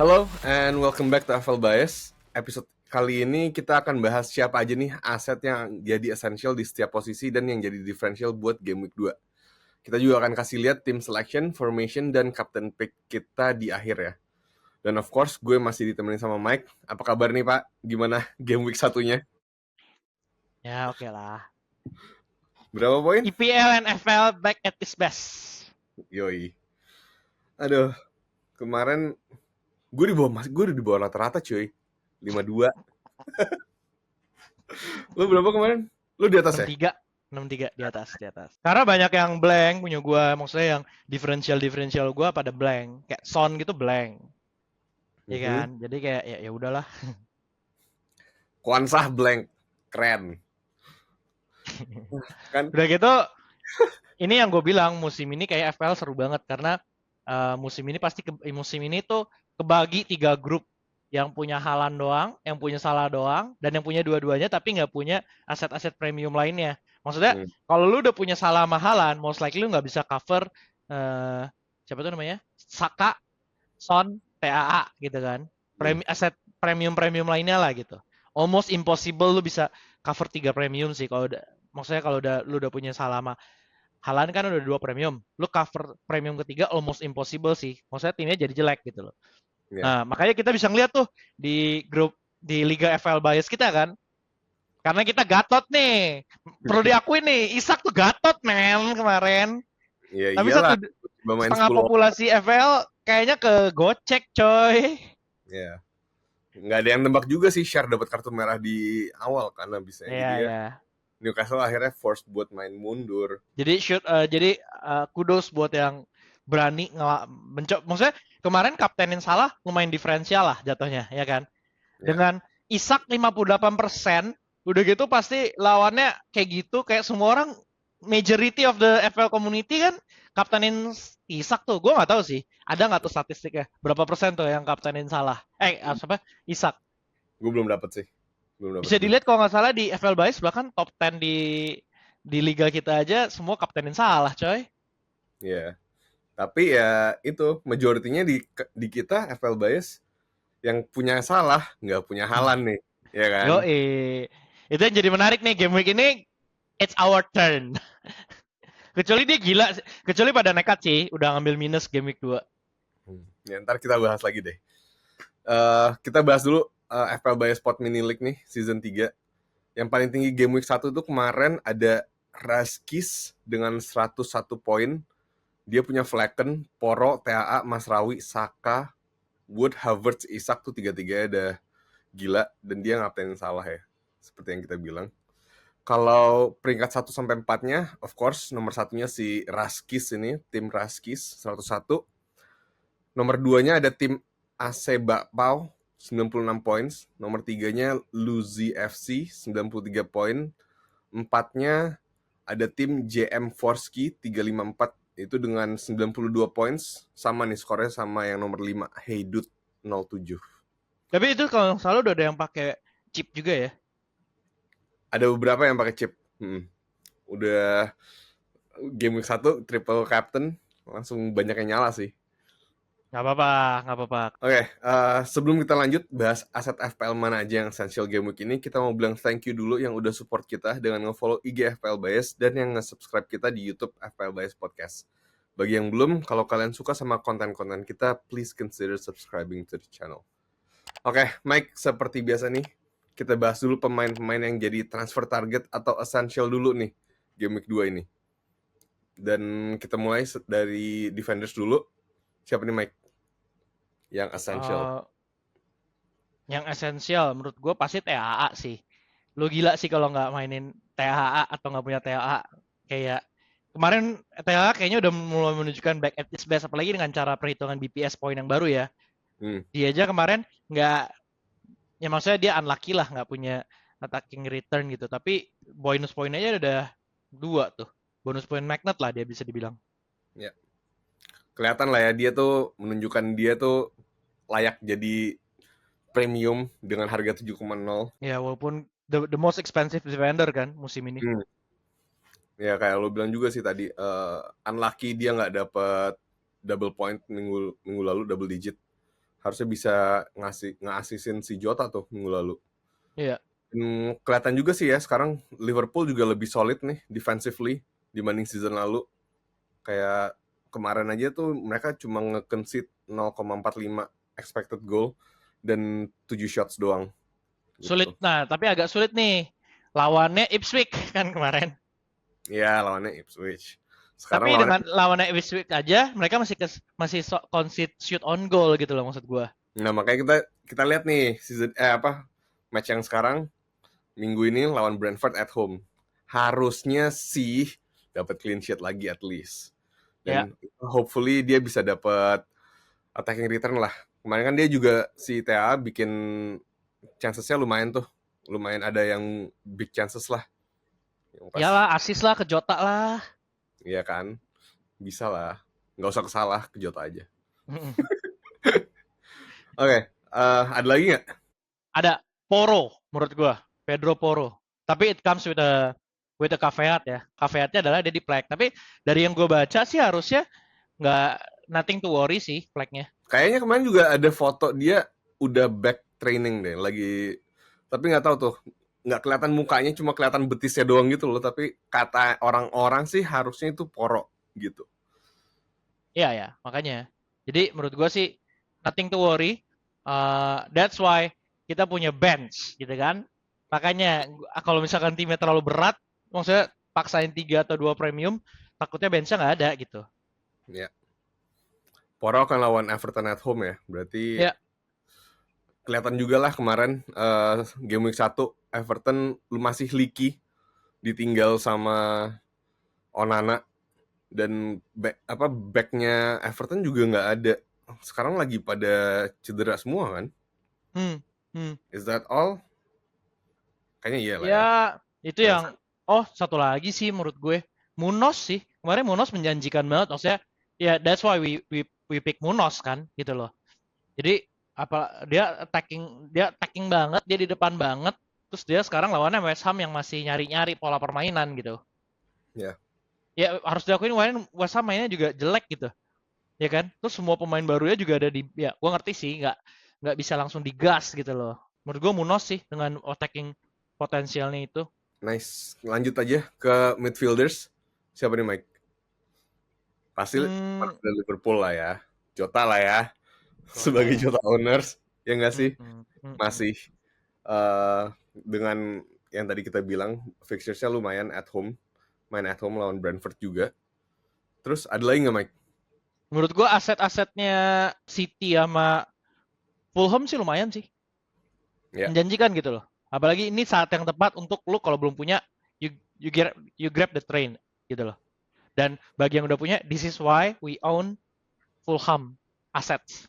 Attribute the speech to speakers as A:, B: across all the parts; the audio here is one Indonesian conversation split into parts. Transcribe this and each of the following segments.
A: Halo and welcome back to FL Bias. Episode kali ini kita akan bahas siapa aja nih aset yang jadi essential di setiap posisi dan yang jadi differential buat game week 2. Kita juga akan kasih lihat tim selection, formation, dan captain pick kita di akhir ya. Dan of course gue masih ditemenin sama Mike. Apa kabar nih Pak? Gimana game week satunya?
B: Ya oke lah.
A: Berapa poin?
B: EPL and FL back at its best.
A: Yoi. Aduh, kemarin gue udah di bawah rata-rata cuy. 52. Lu berapa kemarin? Lu di atas ya?
B: 63 63 di atas. Karena banyak yang blank punya gua, maksudnya yang differential gua pada blank. Kayak Son gitu blank. Ya kan? Jadi kayak ya udahlah.
A: Kwansah blank. Keren. Kan?
B: Udah gitu ini yang gue bilang musim ini kayak FPL seru banget karena musim ini tuh kebagi 3 grup, yang punya Haaland doang, yang punya Salah doang, dan yang punya dua-duanya tapi nggak punya aset-aset premium lainnya. Maksudnya
A: Hmm.
B: kalau lu udah punya Salah sama Haaland, most likely lu nggak bisa cover siapa tuh namanya, Saka, Son, TAA gitu kan. Aset premium lainnya lah gitu. Almost impossible lu bisa cover 3 premium sih kalau udah, maksudnya kalau lu udah punya Salah sama Haaland kan udah 2 premium. Lu cover premium ketiga almost impossible sih. Maksudnya timnya jadi jelek gitu loh.
A: Yeah.
B: Nah, makanya kita bisa ngeliat tuh di grup di Liga FL Bias kita kan. Karena kita gatot nih. Perlu diakui nih, Isak tuh gatot men kemarin.
A: Ya
B: Tapi
A: iyalah, main
B: setengah
A: 10 orang.
B: populasi FL kayaknya ke gocek coy.
A: Ya. Nggak ada yang tembak juga sih Share dapat kartu merah di awal karena bisa. Jadi ya
B: Ya.
A: Newcastle akhirnya forced buat main mundur.
B: Jadi kudos buat yang berani maksudnya kemarin kaptenin Salah lumayan diferensial lah jatuhnya, ya kan?
A: Ya.
B: Dengan Isak 58%, udah gitu pasti lawannya kayak gitu, kayak semua orang majority of the FL community kan kaptenin Isak tuh. Gue nggak tahu sih, ada nggak tuh statistiknya? Berapa persen tuh yang kaptenin Salah? Apa? Isak.
A: Gue belum dapat sih. Belum dapat
B: Bisa
A: juga.
B: dilihat kalau nggak salah di FL Bias bahkan top 10 di liga kita aja semua kaptenin Salah, coy.
A: Ya. Tapi ya itu majoritinya di kita FL Bias yang punya Salah nggak punya Haaland nih, ya kan?
B: Yo, itu yang jadi menarik nih game week ini. It's our turn. Kecuali dia gila, kecuali pada nekat sih, udah ngambil minus game week 2.
A: Ya, ntar kita bahas lagi deh. Kita bahas dulu FL Bias Spot Mini League nih season 3. Yang paling tinggi game week 1 tuh kemarin ada Raskis dengan 101 poin. Dia punya Flecken, Poro, TAA, Masrawi, Saka, Wood, Havertz, Isak tuh tiga-tiganya udah gila dan dia ngapain salah ya. Seperti yang kita bilang. Kalau peringkat 1 sampai 4-nya, of course nomor satunya si Raskis ini, tim Raskis 101. Nomor 2-nya ada tim AC Bakpao 96 points. Nomor 3-nya Luzi FC 93 poin. 4-nya ada tim JM Forsky 354 itu dengan 92 points, sama nih skornya sama yang nomor 5 Heydut 07.
B: Tapi itu kalau selalu udah ada yang pakai chip juga ya.
A: Ada beberapa yang pakai chip. Udah game week 1 triple captain langsung banyak yang nyala sih.
B: Nggak apa-apa.
A: Oke, sebelum kita lanjut bahas aset FPL mana aja yang essential game week ini, kita mau bilang thank you dulu yang udah support kita dengan nge-follow IG FPL Bias dan yang nge-subscribe kita di YouTube FPL Bias Podcast. Bagi yang belum, kalau kalian suka sama konten-konten kita, please consider subscribing to the channel. Oke, Mike, seperti biasa nih, kita bahas dulu pemain-pemain yang jadi transfer target atau essential dulu nih, game week 2 ini. Dan kita mulai dari defenders dulu. Siapa nih, Mike? Yang essential.
B: Yang esensial menurut gue pasti THA sih. Lu gila sih kalau nggak mainin THA atau nggak punya THA. Kayak kemarin THA kayaknya udah mulai menunjukkan back at its best, apalagi dengan cara perhitungan BPS poin yang baru ya. Dia aja kemarin nggak, ya maksudnya dia unlucky lah nggak punya attacking return gitu. Tapi bonus poinnya aja udah 2 tuh. Bonus poin magnet lah dia bisa dibilang.
A: Ya. Kelihatan lah ya, dia tuh menunjukkan dia tuh layak jadi premium dengan harga 7,0.
B: Ya walaupun the most expensive defender kan musim ini.
A: Ya kayak lo bilang juga sih tadi, unlucky dia nggak dapet double point minggu lalu, double digit. harusnya bisa ngasisin si Jota tuh minggu lalu.
B: Iya.
A: Kelihatan juga sih ya sekarang Liverpool juga lebih solid nih defensively dibanding season lalu. Kayak kemarin aja tuh mereka cuma nge-concede 0,45 expected goal dan 7 shots doang.
B: Sulit.
A: Gitu.
B: Nah, tapi agak sulit nih. Lawannya Ipswich kan kemarin.
A: Ya lawannya Ipswich. Sekarang
B: Tapi
A: lawannya.
B: dengan lawannya Ipswich aja mereka masih concede shoot on goal gitu loh maksud gua.
A: Nah makanya kita lihat nih match yang sekarang minggu ini lawan Brentford at home. Harusnya sih dapat clean sheet lagi at least.
B: Ya.
A: Dan hopefully dia bisa dapat attacking return lah. Kemarin kan dia juga si TA bikin chancesnya lumayan tuh. Lumayan ada yang big chances lah.
B: Iyalah, assist lah ke Jota lah.
A: Iya kan? Bisa lah. Nggak usah kesalah, ke Jota aja. Oke, ada lagi nggak?
B: Ada Poro menurut gua, Pedro Poro. Tapi it comes with a caveat ya. Caveatnya adalah dia di flag. Tapi dari yang gua baca sih harusnya nggak nothing to worry sih flagnya.
A: Kayaknya kemarin juga ada foto dia udah back training deh, lagi. Tapi nggak tahu tuh, nggak kelihatan mukanya, cuma kelihatan betisnya doang gitu loh. Tapi kata orang-orang sih harusnya itu Poro gitu.
B: Iya ya, makanya. Jadi menurut gua sih nothing to worry. That's why kita punya bench gitu kan. Makanya kalau misalkan timnya terlalu berat, maksudnya paksain 3 atau 2 premium, takutnya benchnya nggak ada gitu.
A: Ya. Poro akan lawan Everton at home ya. Berarti
B: Ya.
A: kelihatan juga lah kemarin game week 1 Everton masih leaky, ditinggal sama Onana, dan backnya Everton juga nggak ada. Sekarang lagi pada cedera semua kan? Is that all? Kayaknya iya lah ya.
B: Ya, itu yang satu lagi sih menurut gue. Munos sih. Kemarin Munos menjanjikan banget. Maksudnya, ya that's why we pick Munos kan, gitu loh. Jadi dia attacking banget, dia di depan banget. Terus dia sekarang lawannya West Ham yang masih nyari-nyari pola permainan gitu.
A: Ya.
B: Ya harus diakuin West Ham mainnya juga jelek gitu. Ya kan? Terus semua pemain barunya juga ada ya gue ngerti sih, nggak bisa langsung digas gitu loh. Menurut gue Munos sih dengan attacking potensialnya itu.
A: Nice. Lanjut aja ke midfielders. Siapa nih Mike? Pasti dari Liverpool lah ya. Jota lah ya. Sebagai Jota owners. Ya nggak sih? Masih dengan yang tadi kita bilang, fixtures-nya lumayan at home. Main at home lawan Brentford juga. Terus ada lagi nggak Mike?
B: Menurut gue aset-asetnya City sama Fulham sih lumayan sih. Menjanjikan gitu loh. Apalagi ini saat yang tepat untuk lu kalau belum punya, you grab the train gitu loh. Dan bagi yang udah punya, this is why we own Fulham assets.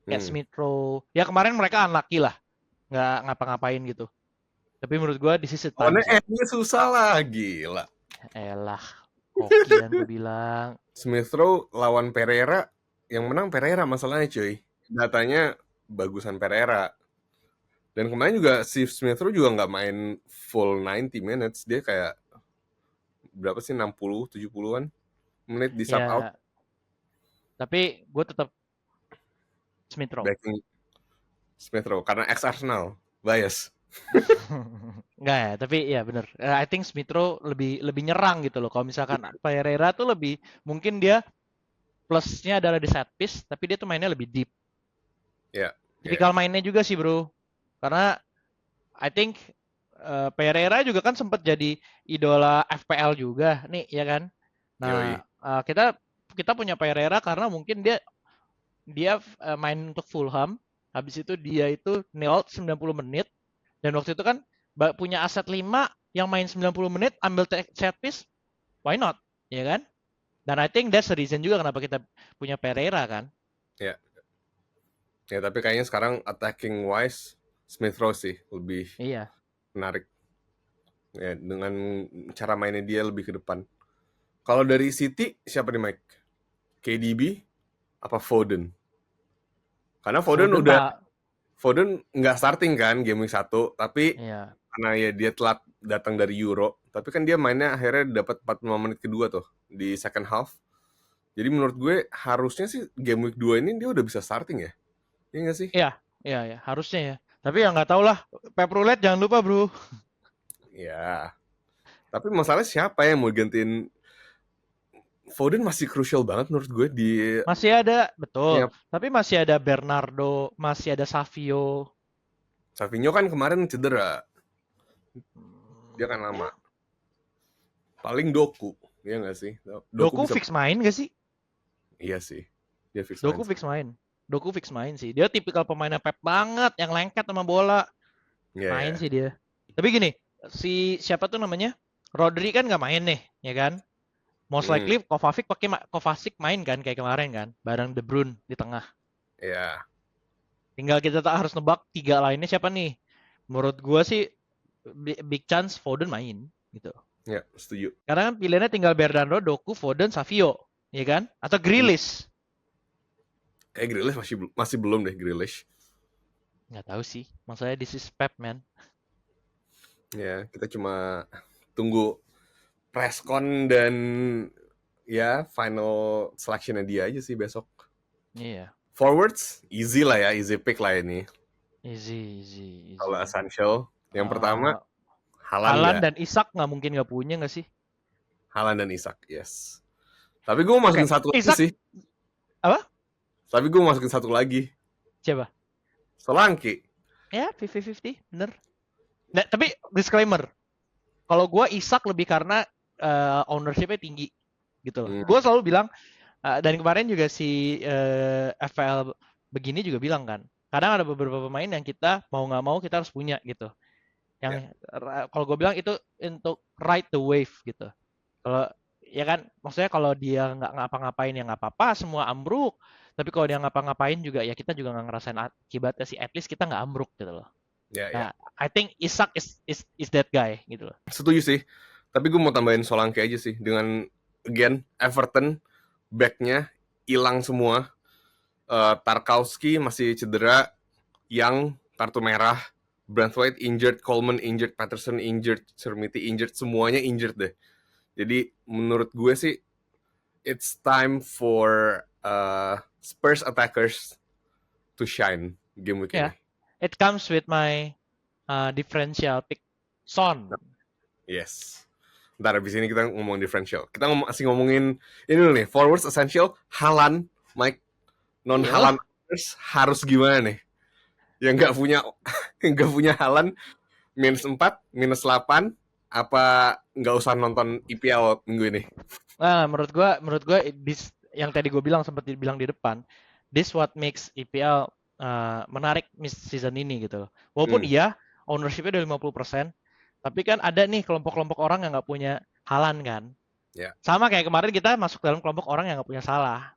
B: Kayak Smith Rowe. Ya kemarin mereka unlucky lah. Nggak ngapa-ngapain gitu. Tapi menurut gue this is the time.
A: Ini susah lah, gila.
B: Elah, hoki kan gue bilang.
A: Smith Rowe lawan Pereira, yang menang Pereira masalahnya cuy. Datanya bagusan Pereira. Dan kemarin juga si Smith Rowe juga nggak main full 90 minutes. Dia kayak berapa sih, 60, 70-an menit di sub out.
B: Tapi gue tetap Smith Rowe.
A: Backing Smith Rowe karena ex Arsenal, bias.
B: Enggak ya, tapi ya bener. I think Smith Rowe lebih nyerang gitu loh. Kalau misalkan Pereira tuh lebih, mungkin dia plusnya adalah di set piece, tapi dia tuh mainnya lebih deep. Tipikal mainnya juga sih bro. Karena I think Pereira juga kan sempat jadi idola FPL juga nih, ya kan? Nah, kita punya Pereira karena mungkin dia main untuk Fulham. Habis itu dia itu nil 90 menit. Dan waktu itu kan punya aset 5 yang main 90 menit, ambil set piece, why not? Ya kan? Dan I think that's the reason juga kenapa kita punya Pereira kan.
A: Ya. Ya, tapi kayaknya sekarang attacking wise Smith Rowe sih lebih menarik. Ya, dengan cara mainnya dia lebih ke depan. Kalau dari City, siapa nih Mike? KDB apa Foden? Karena Foden nggak starting kan game week 1, tapi karena ya dia telat datang dari Euro, tapi kan dia mainnya akhirnya dapat 45 menit kedua tuh di second half. Jadi menurut gue harusnya sih game week 2 ini dia udah bisa starting ya. Iya nggak sih?
B: Iya, iya, ya, harusnya ya. Tapi ya nggak tahu lah. Pep Roulette jangan lupa bro.
A: Ya. Tapi masalahnya siapa yang mau gantiin Foden masih crucial banget menurut gue di
B: Masih ada, betul.
A: ya
B: Tapi masih ada Bernardo, masih ada Savio.
A: Savinho kan kemarin cedera. Dia kan
B: Ya,
A: lama. Paling Doku, ya nggak sih? Doku
B: Doku
A: bisa.
B: fix main gak sih?
A: Iya sih. Dia fix main
B: Doku
A: sih.
B: fix main. Doku fix main sih. Dia tipikal pemainnya Pep banget, yang lengket sama bola.
A: Iya
B: Main
A: ya.
B: sih dia. Tapi gini, si siapa tuh namanya? Rodri kan nggak main nih, ya kan? Most
A: Hmm,
B: likely Kovacic main kan kayak kemarin kan, bareng De Bruyne di tengah.
A: ya.
B: Tinggal kita tak harus nebak tiga lainnya siapa nih. Menurut gua sih big chance Foden main gitu.
A: Ya, setuju.
B: Karena kan pilihannya tinggal Bernardo, Doku, Foden, Savio, ya kan? Atau
A: Hmm.
B: Grealish.
A: Kayak Grealish masih belum deh Grealish.
B: Nggak tahu sih. Maksudnya this is Pep, man.
A: Ya, kita cuma tunggu presscon dan ya final selectionnya dia aja sih besok.
B: Iya.
A: Forwards easy lah ya, easy pick lah ini.
B: Easy.
A: Kalau essential, yang pertama
B: Uh,
A: Haaland
B: Haaland
A: nggak?
B: dan Isak nggak mungkin nggak punya nggak sih?
A: Haaland dan Isak, yes. Tapi gue mau
B: Oke,
A: masukin satu lagi
B: Isak
A: sih.
B: apa?
A: Tapi gue mau masukin satu lagi.
B: Siapa?
A: Solanke.
B: Ya, 50-50, bener. Nah, tapi disclaimer, kalau gue Isak lebih karena ownership-nya tinggi gitu loh.
A: Hmm,
B: Gue selalu bilang, dan kemarin juga si FPL begini juga bilang kan, kadang ada beberapa pemain yang kita mau nggak mau kita harus punya gitu.
A: ya,
B: Yang kalau gue bilang itu untuk ride the wave gitu. Kalau ya kan, maksudnya kalau dia nggak ngapa-ngapain ya nggak apa-apa, semua ambruk. Tapi kalau dia ngapa-ngapain juga ya kita juga nggak ngerasain akibatnya sih. At least kita nggak ambruk gitu loh.
A: ya.
B: Nah, I think Isak is that guy gitu loh.
A: Setuju sih. Tapi gue mau tambahin Solanke aja sih. Dengan, again, Everton, backnya hilang semua. Tarkowski masih cedera. Young, kartu merah. Branthwaite injured, Coleman injured, Patterson injured, Cermiti injured. Semuanya injured deh. Jadi menurut gue sih, it's time for Spurs attackers to shine game week
B: Ya,
A: ini.
B: it comes with my differential pick Son.
A: Yes. Ntar abis ini kita ngomong differential. Kita masih ngomongin ini dulu nih, forwards essential, Haaland, Mike, non
B: Iyalah.
A: Haaland harus gimana nih? Yang nggak punya Haaland -4, -8, apa nggak usah nonton IPL minggu ini?
B: Nah, menurut gua yang tadi gue bilang sempat dibilang di depan, this what makes EPL menarik season ini gitu loh. Walaupun
A: Hmm,
B: iya ownership-nya udah 50%, tapi kan ada nih kelompok-kelompok orang yang nggak punya Haaland kan.
A: ya,
B: Sama kayak kemarin kita masuk dalam kelompok orang yang nggak punya Salah.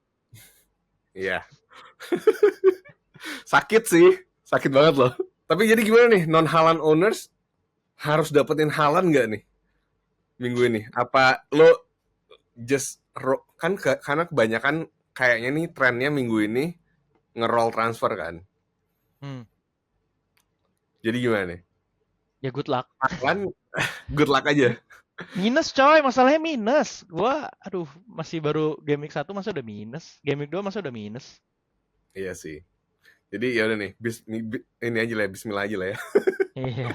A: iya. Sakit sih, sakit banget loh. Tapi jadi gimana nih, non Haaland owners harus dapetin Haaland nggak nih minggu ini? Apa lo just kan karena kebanyakan kayaknya nih trennya minggu ini nge-roll transfer kan.
B: Hmm.
A: Jadi gimana nih?
B: Ya good luck.
A: Haaland good luck aja.
B: Minus coy, masalahnya minus. Gua aduh masih baru game week 1 masa udah minus. Game week 2 masa udah minus.
A: Iya sih. Jadi ya udah nih, ini aja lah, Bismillah aja lah ya.
B: Iya.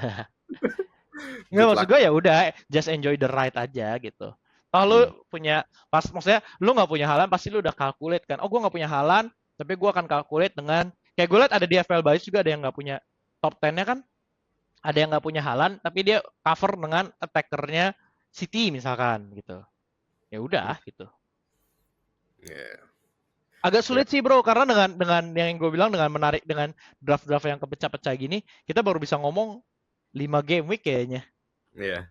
B: Nggak,
A: Good
B: maksud
A: luck.
B: gue ya udah just enjoy the ride aja gitu. Kalau lu
A: Hmm.
B: punya maksudnya lu nggak punya halan pasti lu udah calculate kan. Oh gue nggak punya halan, tapi gue akan calculate dengan kayak gue liat ada di FPL Bias juga ada yang nggak punya top 10-nya kan, ada yang nggak punya halan tapi dia cover dengan attackernya City misalkan gitu. Ya udah gitu.
A: Yeah.
B: Agak
A: Ya,
B: sulit sih bro karena dengan yang gue bilang dengan menarik dengan draft-draft yang kepecah-pecah gini, kita baru bisa ngomong 5 game week kayaknya.
A: iya.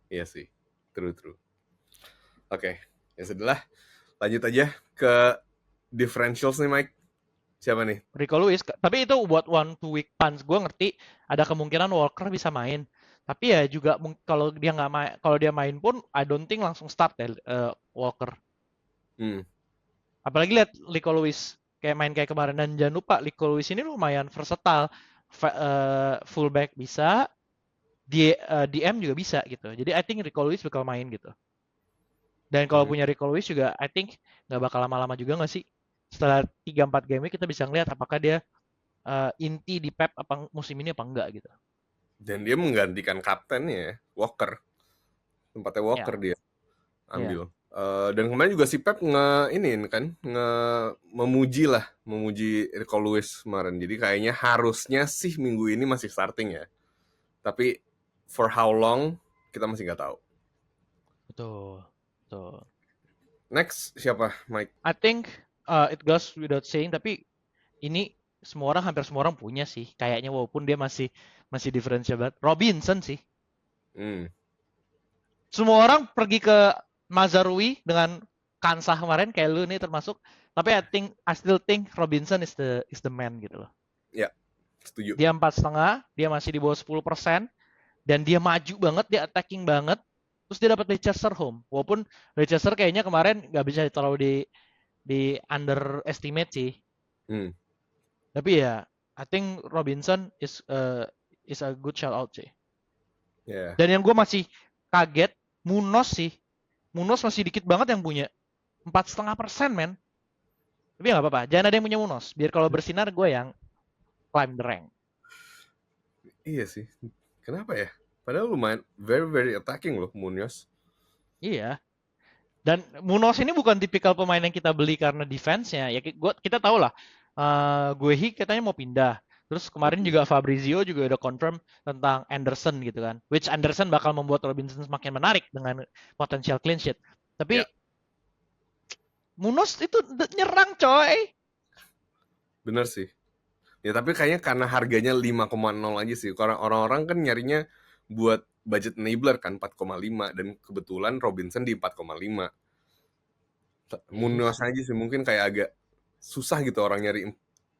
A: Iya sih. True. Oke. Ya sudah, lanjut aja ke differentials nih, Mike. Siapa nih?
B: Rico Lewis, tapi itu buat 1-2 week punch. Gue ngerti ada kemungkinan Walker bisa main. Tapi ya juga kalau dia nggak main, kalau dia main pun I don't think langsung start ya Walker.
A: Hmm.
B: Apalagi lihat Rico Lewis kayak main kayak kemarin, dan jangan lupa Rico Lewis ini lumayan versatile. Fullback bisa, DM juga bisa gitu. Jadi I think Rico Lewis bakal main gitu. Dan kalau punya Rico Lewis juga I think nggak bakal lama-lama juga nggak sih? Setelah 3-4 game week kita bisa ngeliat apakah dia inti di Pep apa musim ini apa enggak gitu.
A: Dan dia menggantikan kaptennya Walker. Tempatnya Walker
B: Ya,
A: dia
B: ya.
A: ambil. Dan kemarin juga si Pep memuji Rico Lewis kemarin. Jadi kayaknya harusnya sih minggu ini masih starting ya. Tapi for how long kita masih nggak tahu.
B: Betul. Betul.
A: Next siapa, Mike?
B: I think it goes without saying, tapi ini hampir semua orang punya sih. Kayaknya walaupun dia masih diferensial banget. Robinson sih.
A: Hmm,
B: Semua orang pergi ke Mazarui dengan Kansah kemarin kayak lu nih termasuk. Tapi I still think Robinson is the man gitu loh.
A: ya setuju.
B: Dia 4,5, dia masih di bawah 10%, dan dia maju banget, dia attacking banget. Terus dia dapat Leicester home. Walaupun Leicester kayaknya kemarin nggak bisa terlalu di underestimate sih.
A: Hmm,
B: Tapi ya, I think Robinson is a good shout out sih.
A: ya.
B: Dan yang gue masih kaget, Munoz sih. Munoz masih dikit banget yang punya. 4,5%, men. Tapi nggak apa-apa, jangan ada yang punya Munoz. Biar kalau bersinar gue yang climb the rank.
A: Iya sih. Kenapa ya? Padahal lumayan very very attacking loh Munoz.
B: Iya. Dan Munoz ini bukan tipikal pemain yang kita beli karena defense-nya. Ya kita tahu lah. Guehi katanya mau pindah. Terus kemarin
A: Hmm,
B: juga Fabrizio juga udah confirm tentang Anderson gitu kan. Which Anderson bakal membuat Robinson semakin menarik dengan potensial clean sheet.
A: ya,
B: Tapi Munoz itu nyerang coy.
A: bener sih. Ya tapi kayaknya karena harganya 5,0 aja sih. Karena orang-orang kan nyarinya buat budget enabler kan 4,5 dan kebetulan Robinson di 4,5.
B: Iya
A: Munoz
B: sih.
A: aja sih mungkin kayak agak susah gitu orang nyari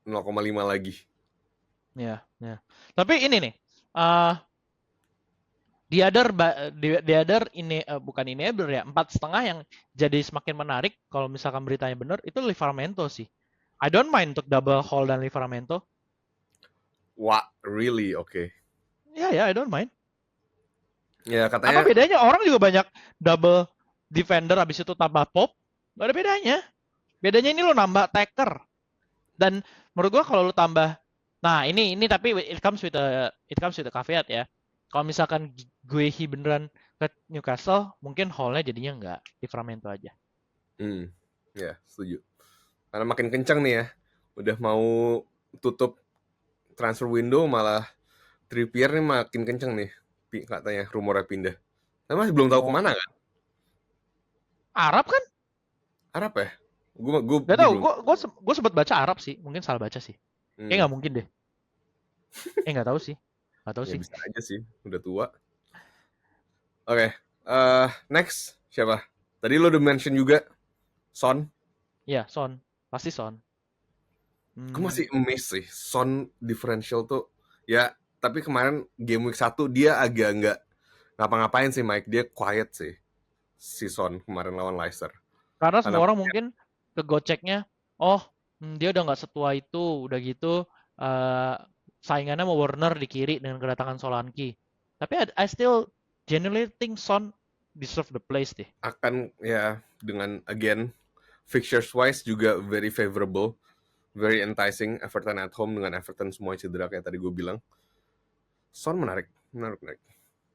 A: 0,5 lagi.
B: Ya, ya. Tapi ini nih, uh, the other ini bukan enabler ya, 4,5 yang jadi semakin menarik kalau misalkan beritanya benar itu Livramento sih. I don't mind untuk double Hall dan Livramento.
A: Wah, really? Oke.
B: Ya, ya, I don't mind.
A: Ya
B: Apa
A: katanya,
B: bedanya? Orang juga banyak double defender habis itu tambah pop. Gak ada bedanya. Bedanya ini lo nambah taker. Dan menurut gua kalau lo tambah, nah ini tapi it comes with a caveat ya. Kalau misalkan Guehi beneran ke Newcastle, mungkin Hall-nya jadinya nggak Livramento aja.
A: ya setuju. Karena makin kencang nih ya. Udah mau tutup transfer window malah Trippier nih makin kencang nih. Katanya rumornya pindah. Tapi masih belum tahu
B: Oh,
A: kemana kan?
B: Arab kan?
A: Arab ya? Gue
B: Gak tau.
A: belum.
B: Gue sempat baca Arab sih. Mungkin salah baca sih. Kayak
A: Hmm,
B: nggak mungkin deh. Nggak tahu sih. Nggak tahu
A: ya
B: sih.
A: bisa aja sih. Udah tua. Oke. Next. Siapa? Tadi lo udah mention juga. Son.
B: Ya, Son. Pasti Son.
A: Gue
B: Hmm,
A: masih amazed sih. Son differential tuh. Ya, tapi kemarin game week 1 dia agak nggak ngapa-ngapain sih Mike. Dia quiet sih. Si Son kemarin lawan Leicester.
B: Karena
A: Karena
B: semua orang mungkin kegoceknya, oh dia udah nggak setua itu, udah gitu eh saingannya mau Werner di kiri dengan kedatangan Solanke. Tapi I still genuinely think Son deserve the place deh.
A: akan ya dengan again fixtures wise juga very favorable, very enticing. Everton at home dengan Everton semua cedera kayak tadi gue bilang. Son menarik, menarik.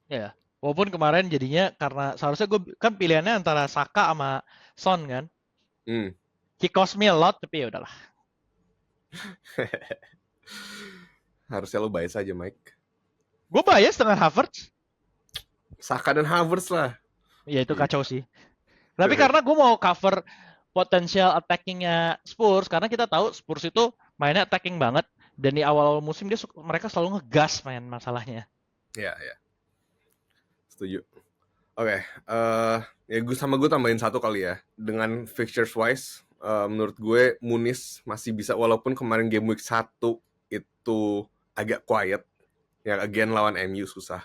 B: Ya, walaupun kemarin jadinya karena seharusnya gue kan pilihannya antara Saka sama Son kan.
A: Hmm.
B: He cost me a lot, tapi ya udahlah.
A: Harusnya lo bias aja Mike.
B: Gue bias dengan Havertz.
A: Saka dan Havertz lah.
B: Ya itu kacau sih. Tapi karena gue mau cover potensial attackingnya Spurs, karena kita tahu Spurs itu mainnya attacking banget, dan di awal-awal musim mereka selalu ngegas main masalahnya.
A: Ya, ya. Setuju. Oke, ya gue tambahin satu kali ya. Dengan fixtures wise, menurut gue Muniz masih bisa walaupun kemarin game week 1 itu agak quiet. Yang again lawan MU susah.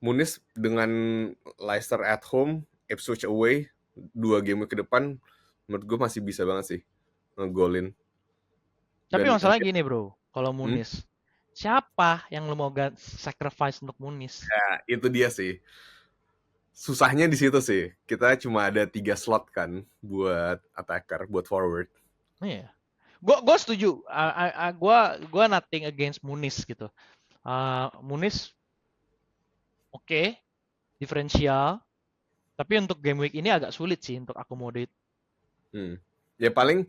A: Muniz dengan Leicester at home, Ipswich away, 2 game week ke depan, menurut gue masih bisa banget sih ngegolin.
B: Tapi
A: Dan
B: masalahnya gini bro, kalau
A: hmm,
B: Muniz, siapa yang lo mau sacrifice untuk Muniz?
A: ya, itu dia sih. Susahnya di situ sih. Kita cuma ada 3 slot kan buat attacker, buat forward.
B: Iya. Gue setuju. Gue nothing against Muniz gitu. Muniz oke, diferensial. Tapi untuk game week ini agak sulit sih untuk accommodate.
A: Hmm. Ya paling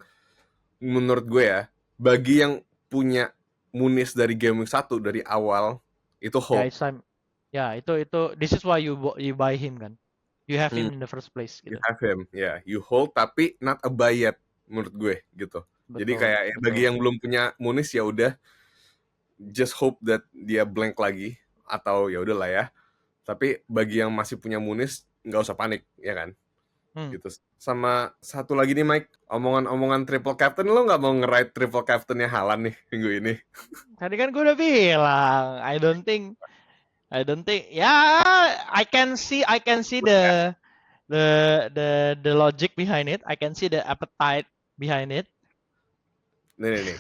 A: menurut gue ya, bagi yang punya Muniz dari game week 1 dari awal itu
B: Ya,
A: hold.
B: it's time. Ya, itu this is why you buy him kan. You have
A: Hmm,
B: him in the first place
A: you
B: gitu.
A: have him, ya, yeah, you hold tapi not a buy yet menurut gue gitu. Jadi
B: Betul,
A: kayak ya, bagi
B: betul.
A: yang belum punya Muniz ya udah just hope that dia blank lagi atau ya udahlah ya. Tapi bagi yang masih punya Muniz nggak usah panik ya kan.
B: Hmm.
A: Gitu. Sama satu lagi nih Mike, omongan-omongan triple captain lo nggak mau nge-ride triple captainnya Haaland nih minggu ini?
B: Tadi kan gue udah bilang, I don't think. Ya, I can see the logic behind it. I can see the appetite behind it.
A: Nih.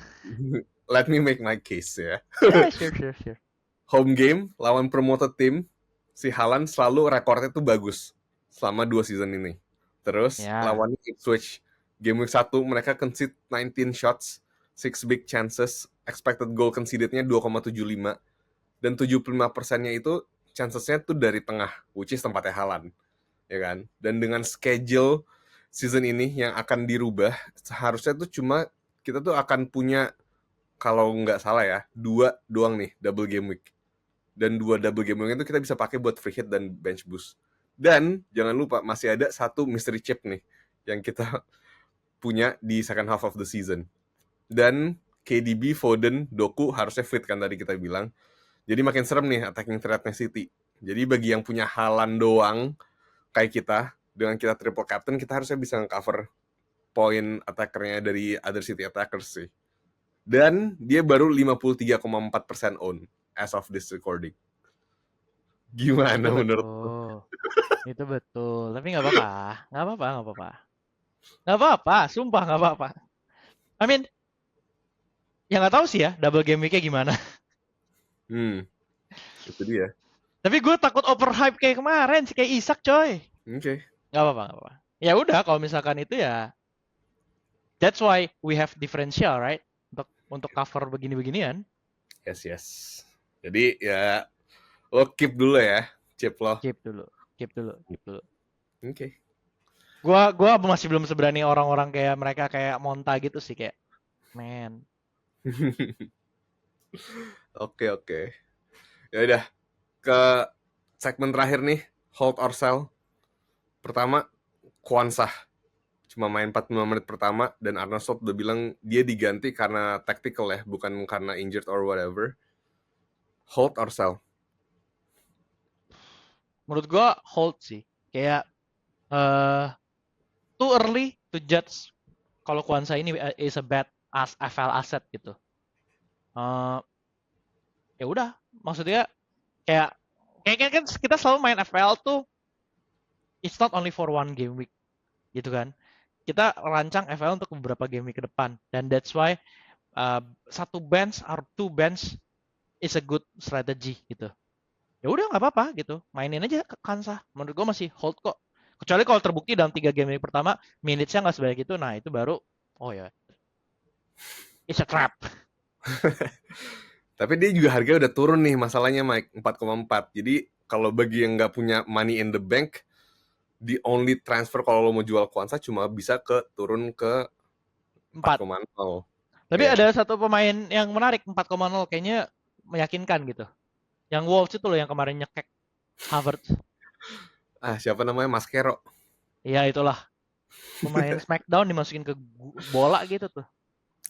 A: Let me make my case ya.
B: Ya, sure.
A: Home game lawan promoted team, si Haaland selalu rekornya tuh bagus selama 2 season ini. Terus
B: Ya,
A: lawan Ipswich, game week 1 mereka concede 19 shots, 6 big chances, expected goal conceded-nya 2,75 dan 75%-nya itu chances-nya tuh dari tengah, which is tempatnya Haaland, ya kan? Dan dengan schedule season ini yang akan dirubah, seharusnya tuh cuma kita tuh akan punya kalau nggak salah ya, 2 doang nih double game week. Dan 2 double game week itu kita bisa pakai buat free hit dan bench boost. Dan jangan lupa masih ada satu mystery chip nih yang kita punya di second half of the season. Dan KDB, Foden, Doku harusnya fit kan tadi kita bilang. Jadi makin serem nih attacking threat-nya City. Jadi bagi yang punya Haaland doang kayak kita, dengan kita triple captain, kita harusnya bisa nge-cover poin attackernya dari other City attackers sih. Dan dia baru 53,4% own as of this recording. Gimana
B: itu
A: menurut lo?
B: betul. Itu betul. Tapi nggak apa-apa. Nggak apa-apa, nggak apa-apa. Nggak apa-apa, sumpah nggak apa-apa. I mean, ya nggak tahu sih ya double game week-nya gimana.
A: Itu dia.
B: Tapi gue takut overhype kayak kemarin sih, kayak Isak coy.
A: Oke.
B: Nggak apa-apa, nggak apa-apa. Ya udah, kalau misalkan itu ya, that's why we have differential, right? Untuk cover begini-beginian.
A: Yes. Jadi ya lo keep dulu ya, chip lo.
B: Keep dulu.
A: Oke.
B: Gua masih belum seberani orang-orang kayak mereka kayak Monta gitu sih kayak, man.
A: Oke. Ya udah ke segmen terakhir nih, hold or sell. Pertama, Kwanzaa cuma main 45 menit pertama dan Arne Slot udah bilang dia diganti karena tactical ya, bukan karena injured or whatever. Hold or sell?
B: Menurut gua hold sih. Kayak too early to judge kalau Kwanzaa ini is a bad as FL asset gitu. Eh ya udah, maksudnya kayak kayak kan kita selalu main FPL tuh it's not only for one game week gitu kan. Kita rancang FPL untuk beberapa game week ke depan dan that's why satu bench or two bench is a good strategy gitu. Ya udah nggak apa-apa gitu, mainin aja ke Kansa. Menurut gue masih hold kok. Kecuali kalau terbukti dalam 3 game week pertama minutes-nya nggak sebanyak itu, nah itu baru oh ya, it's a trap.
A: Tapi dia juga harganya udah turun nih masalahnya Mike, 4,4. Jadi kalau bagi yang nggak punya money in the bank, the only transfer kalau lo mau jual Kwanzaa cuma bisa turun ke
B: 4.
A: 4,0.
B: Tapi
A: Iya.
B: ada satu pemain yang menarik 4,0 kayaknya meyakinkan gitu. Yang Wolves itu loh yang kemarin nyekek Havertz.
A: Siapa namanya? Maskero.
B: Iya itulah. Pemain Smackdown dimasukin ke bola gitu tuh.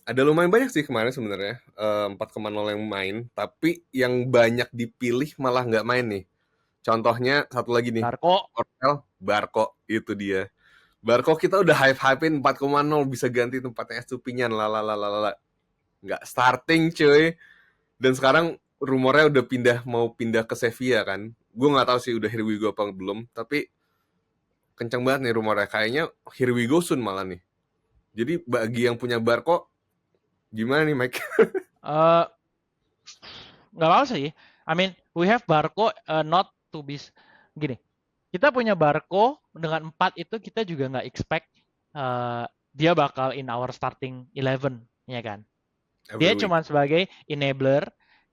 A: Ada lumayan banyak sih kemarin sebenarnya 4,0 yang main, tapi yang banyak dipilih malah nggak main nih. Contohnya satu lagi nih,
B: Barco.
A: Barco itu dia. Barco kita udah hype-hypein 4,0 bisa ganti tempatnya Estupinian lalalala. Nggak starting cuy. Dan sekarang rumornya udah mau pindah ke Sevilla kan. Gue nggak tahu sih udah here we go apa belum, tapi kencang banget nih rumornya. Kayaknya here we go soon malah nih. Jadi bagi yang punya Barco, gimana nih Mike?
B: Nggak apa sih. I mean, we have Barco not to be gini. Kita punya Barco dengan 4 itu kita juga nggak expect dia bakal in our starting 11. ya kan?
A: Every
B: Dia
A: week.
B: cuma sebagai enabler,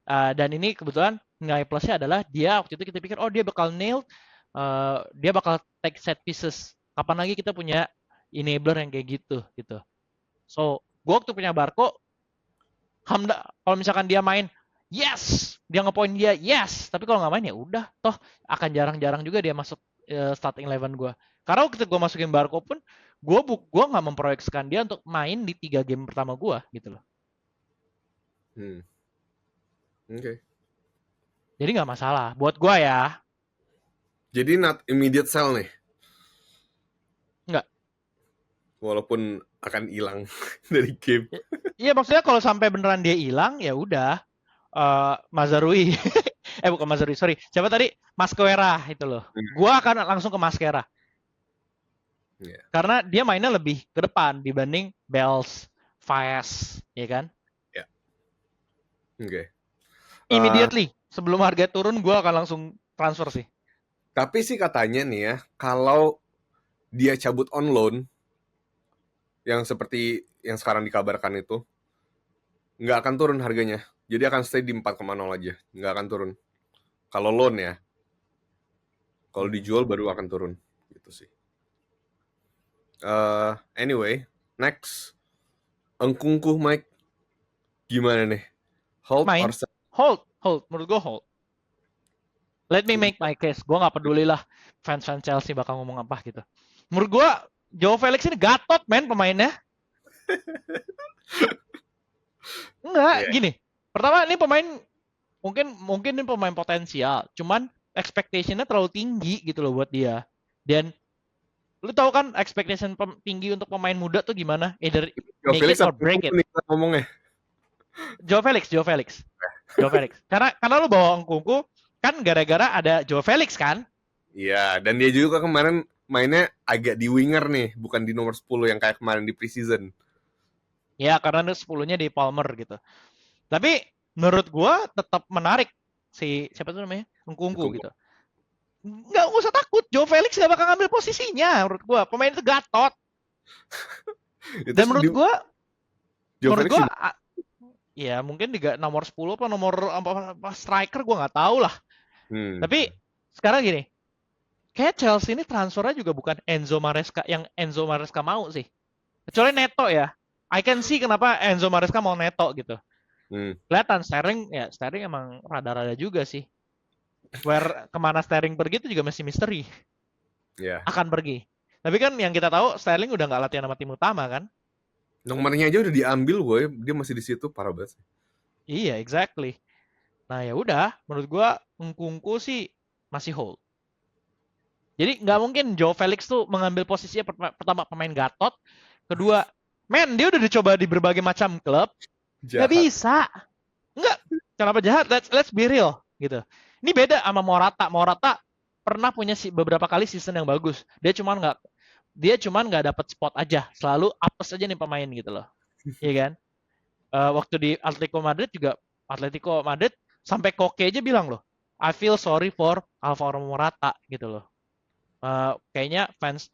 B: dan ini kebetulan nilai plusnya adalah dia waktu itu kita pikir, oh dia bakal nail, dia bakal take set pieces. Kapan lagi kita punya enabler yang kayak gitu, gitu. So, gue waktu punya Barco, Hamda, kalau misalkan dia main, yes, dia ngepoint dia, yes. Tapi kalau nggak main ya udah, toh akan jarang-jarang juga dia masuk starting 11 gue. Karena waktu gue masukin Barco pun, gue nggak memproyeksikan dia untuk main di 3 game pertama gue, gitu loh.
A: Oke.
B: Jadi nggak masalah, buat gue ya.
A: Jadi not immediate sell nih.
B: Nggak.
A: Walaupun akan hilang dari game.
B: Iya maksudnya kalau sampai beneran dia hilang ya udah, Mazarui. Bukan Mazarui, sorry. Siapa tadi? Masquera itu loh. Gua akan langsung ke Masquera.
A: Yeah.
B: Karena dia mainnya lebih ke depan dibanding Bells, Fast, ya kan?
A: Ya. Oke.
B: Immediately sebelum harga turun gua akan langsung transfer sih.
A: Tapi sih katanya nih ya, kalau dia cabut on loan, yang seperti yang sekarang dikabarkan itu, nggak akan turun harganya. Jadi akan stay di 4,0 aja, nggak akan turun. Kalau loan ya, kalau dijual baru akan turun, gitu sih. Anyway, next, Engkungku Mike, gimana nih? Hold
B: Main.
A: or sell?
B: Hold. Menurut gua hold. Let me make my case. Gua nggak peduli lah fans Chelsea bakal ngomong apa gitu. Menurut gua Joe Felix ini gatot men pemainnya. Enggak, gini. Pertama ini pemain mungkin ini pemain potensial, cuman expectation-nya terlalu tinggi gitu loh buat dia. Dan lu tahu kan expectation tinggi untuk pemain muda tuh gimana? Either
A: Joe
B: make
A: Felix
B: it or break it.
A: Ngomongnya.
B: Joe Felix. Karena lu bawa Ngkunku kan gara-gara ada Joe Felix kan?
A: Iya, dan dia juga kemarin mainnya agak di winger nih, bukan di nomor 10 yang kayak kemarin di preseason.
B: Ya, karena 10-nya di Palmer gitu. Tapi menurut gua tetap menarik si siapa tuh namanya? Ngkunku gitu. Nggak usah takut, Joe Felix nggak bakal ngambil posisinya menurut gua. Pemain itu gatot. Dan menurut gua ya mungkin nomor 10 apa nomor apa striker gua nggak tahu lah. Tapi sekarang gini, kayak Chelsea ini transfernya juga bukan Enzo Maresca mau sih. Kecuali Neto ya. I can see kenapa Enzo Maresca mau Neto gitu. Kelihatan Sterling emang rada-rada juga sih. Kemana Sterling pergi itu juga masih misteri. Akan pergi. Tapi kan yang kita tahu Sterling udah nggak latihan sama tim utama kan?
A: Nomornya aja udah diambil, boy. Dia masih di situ, parah banget.
B: Iya, exactly. Nah ya udah, menurut gua Ngkunku sih masih hold. Jadi nggak mungkin Joe Felix tuh mengambil posisinya pertama pemain gatot, kedua, dia udah dicoba di berbagai macam klub, nggak bisa. Nggak, kenapa jahat? Let's be real gitu. Ini beda sama Morata. Morata pernah punya beberapa kali season yang bagus. Dia cuman nggak dapat spot aja, selalu apes aja nih pemain gitu loh. Iya kan? Waktu di Atletico Madrid sampai Koke aja bilang loh, I feel sorry for Alvaro Morata gitu loh. Kayaknya fans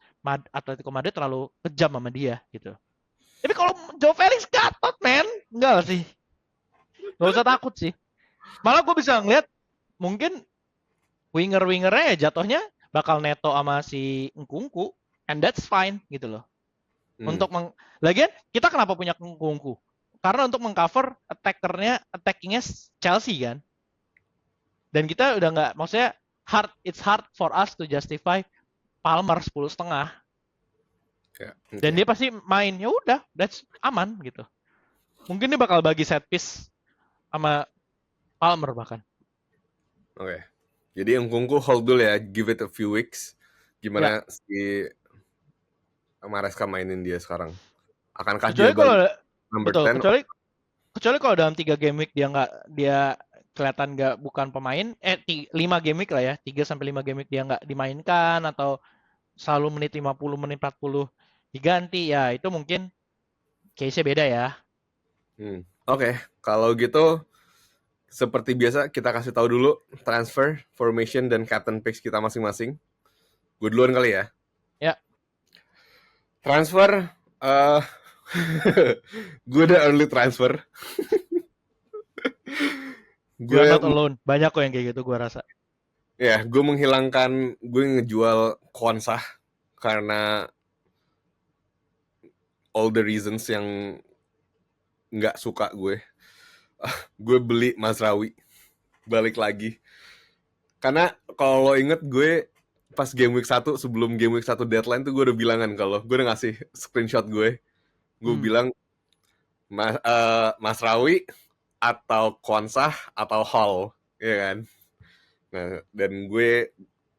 B: Atletico Madrid terlalu kejam sama dia gitu. Tapi kalau Joe Felix gatot men, enggak sih. Gak usah takut sih. Malah gue bisa ngeliat mungkin winger-wingernya ya jatuhnya bakal Neto sama si Ngkunku, and that's fine gitu loh. Lagian kita kenapa punya Ngkunku? Karena untuk mengcover attackingnya Chelsea kan. Dan kita udah nggak, maksudnya it's hard for us to justify Palmer 10,5. Dan dia pasti main, ya udah, that's aman gitu. Mungkin dia bakal bagi set piece sama Palmer bahkan.
A: Oke. Jadi Ngkunku hold dulu ya, give it a few weeks. Gimana si Maresca mainin dia sekarang? Akankah dia balik number 10?
B: Kecuali kalau dalam 3 game week dia kelihatan bukan pemain, 5 game week lah ya, 3 sampai 5 game week dia nggak dimainkan atau selalu menit 50, menit 40 diganti, ya itu mungkin case-nya beda ya.
A: Oke, kalau gitu seperti biasa kita kasih tahu dulu transfer, formation, dan captain picks kita masing-masing. Gue duluan kali ya.
B: Ya.
A: Transfer, Gue udah early transfer.
B: You are
A: Gue
B: not alone. Banyak kok yang kayak gitu gue rasa.
A: gue menghilangkan, gue ngejual Konsah karena all the reasons yang nggak suka gue. Gue beli Mazraoui balik lagi. Karena kalau lo inget gue pas game week 1 sebelum game week 1 deadline tuh gue udah bilangan kalau gue udah ngasih screenshot gue. Gue bilang Mazraoui atau Konsah atau Hall, ya kan? Nah, dan gue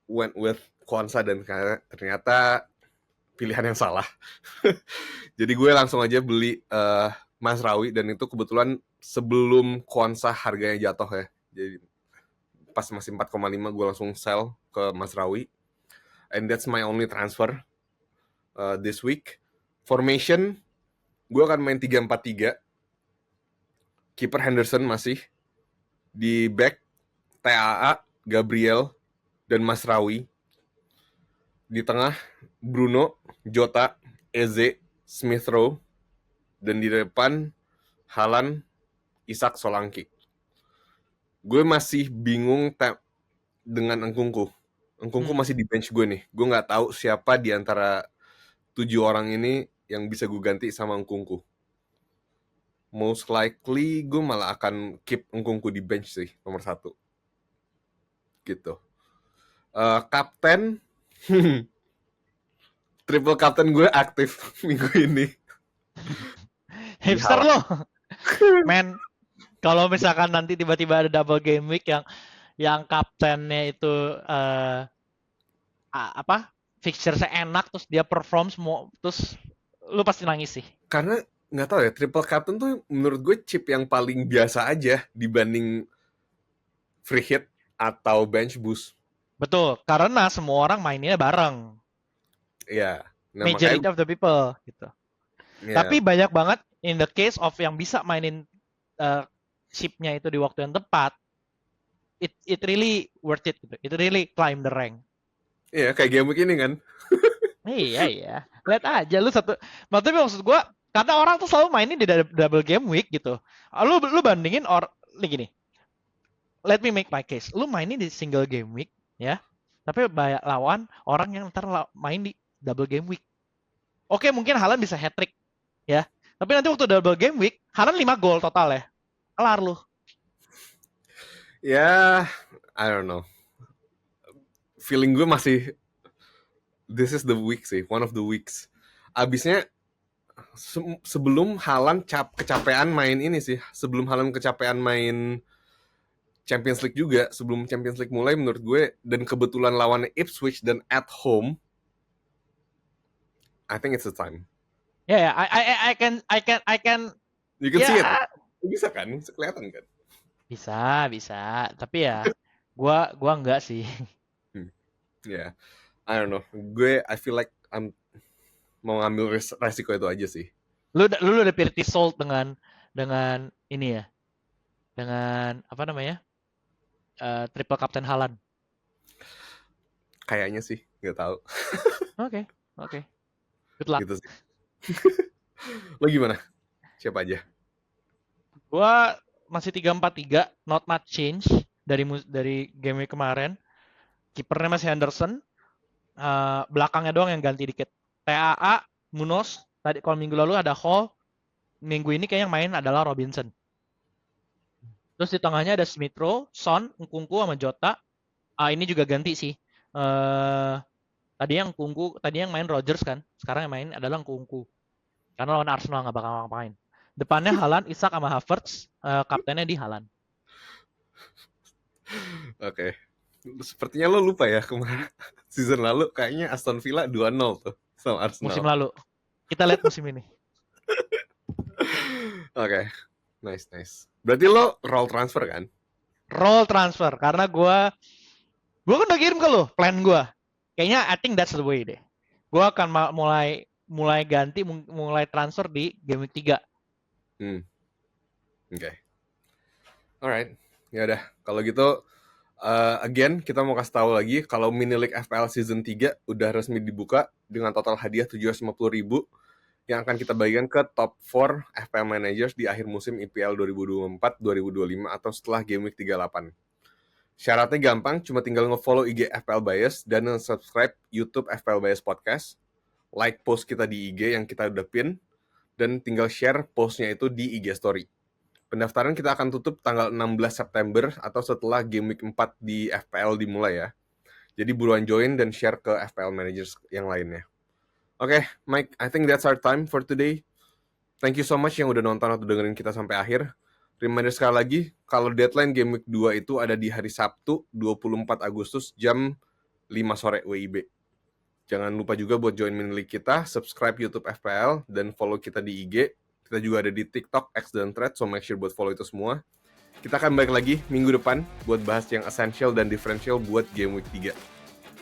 A: went with Konsah dan ternyata pilihan yang salah. Jadi gue langsung aja beli Mazraoui dan itu kebetulan sebelum Konsah harganya jatuh ya. Jadi pas masih 4,5 gue langsung sell ke Mazraoui. And that's my only transfer this week. Formation gue akan main 3-4-3. Keeper Henderson masih di back TAA, Gabriel, dan Mazraoui. Di tengah Bruno, Jota, Eze, Smith Rowe, dan di depan Haaland, Isak, Solanke. Gue masih bingung dengan Nkunku. Nkunku masih di bench gue nih. Gue nggak tahu siapa di antara 7 orang ini yang bisa gue ganti sama Nkunku. Most likely gue malah akan keep Nkunku di bench sih, nomor 1. Gitu. Kapten triple kapten gue aktif minggu ini.
B: Hipster lo. Men, kalau misalkan nanti tiba-tiba ada double game week yang kaptennya itu fixture-nya enak terus dia perform semua terus lu pasti nangis sih.
A: Karena nggak tahu ya, triple captain tuh menurut gue chip yang paling biasa aja dibanding free hit atau bench boost.
B: Betul, karena semua orang mainnya bareng.
A: Iya. Nah,
B: Majority of the people gitu.
A: Yeah.
B: Tapi banyak banget in the case of yang bisa mainin chipnya itu di waktu yang tepat, it really worth it gitu. It really climb the rank.
A: Iya, kayak game week ini kan.
B: Iya. Lihat aja lu satu. Tapi maksud gua karena orang tuh selalu mainin di double game week gitu. Lu bandingin gini. Let me make my case. Lu mainin di single game week ya. Tapi lawan orang yang ntar main di double game week. Oke, mungkin Haaland bisa hat trick ya. Tapi nanti waktu double game week, Haaland 5 gol total ya. Kelar lu.
A: Ya, I don't know. Feeling gue masih this is the week sih, one of the weeks. Abisnya sebelum Haaland kecapean main ini sih, sebelum Haaland kecapean main Champions League juga, sebelum Champions League mulai menurut gue, dan kebetulan lawannya Ipswich dan at home, I think it's the time.
B: Yeah, I can.
A: You can see it. Bisa kan? Bisa kelihatan kan?
B: Bisa. Tapi ya, gua enggak sih.
A: Yeah, I don't know. I feel like I'm mau ngambil resiko itu aja sih.
B: Lu udah pretty sold dengan ini ya, dengan apa namanya, triple captain Haaland.
A: Kayaknya sih, nggak tahu.
B: Oke. Good luck.
A: Gitu sih. Lo gimana? Siapa aja?
B: Gua masih 3-4-3, not much change dari game week kemarin. Kipernya masih Henderson. Belakangnya doang yang ganti dikit. TAA, Munoz. Tadi kalau minggu lalu ada Hall. Minggu ini kayaknya yang main adalah Robinson. Terus di tengahnya ada Smith Rowe, Son, Nkunku sama Jota. Ini juga ganti sih. Tadi yang main Rodgers kan. Sekarang yang main adalah Nkunku. Karena lawan Arsenal nggak bakal ngapain. Depannya Haaland, Isak sama Havertz. Kaptennya di Haaland.
A: Oke. Sepertinya lo lupa ya kemarin season lalu kayaknya Aston Villa 2-0 tuh sama Arsenal.
B: Musim lalu. Kita lihat musim ini.
A: Oke. Nice. Berarti lo roll transfer kan?
B: Roll transfer karena gue kan udah kirim ke lo plan gue. Kayaknya I think that's the way deh. Gue akan mulai ganti, mulai transfer di game week 3.
A: Oke. Alright. Ya udah, kalau gitu again kita mau kasih tahu lagi kalau Mini League FPL season 3 udah resmi dibuka dengan total hadiah 750.000 yang akan kita bagikan ke top 4 FPL managers di akhir musim IPL 2024-2025 atau setelah Game Week 38. Syaratnya gampang, cuma tinggal nge-follow IG FPL Bias dan subscribe YouTube FPL Bias Podcast, like post kita di IG yang kita udah pin, dan tinggal share postnya itu di IG Story. Pendaftaran kita akan tutup tanggal 16 September atau setelah Game Week 4 di FPL dimulai ya. Jadi buruan join dan share ke FPL managers yang lainnya. Oke, Mike, I think that's our time for today. Thank you so much yang udah nonton atau dengerin kita sampai akhir. Reminder sekali lagi, kalau deadline Game Week 2 itu ada di hari Sabtu 24 Agustus jam 5 sore WIB. Jangan lupa juga buat join mini league kita, subscribe YouTube FPL, dan follow kita di IG. Kita juga ada di TikTok, X, dan Threads, so make sure buat follow itu semua. Kita akan balik lagi minggu depan buat bahas yang essential dan differential buat Game Week 3.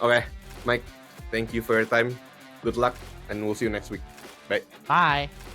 A: Oke, Mike, thank you for your time. Good luck, and we'll see you next week. Bye.
B: Bye.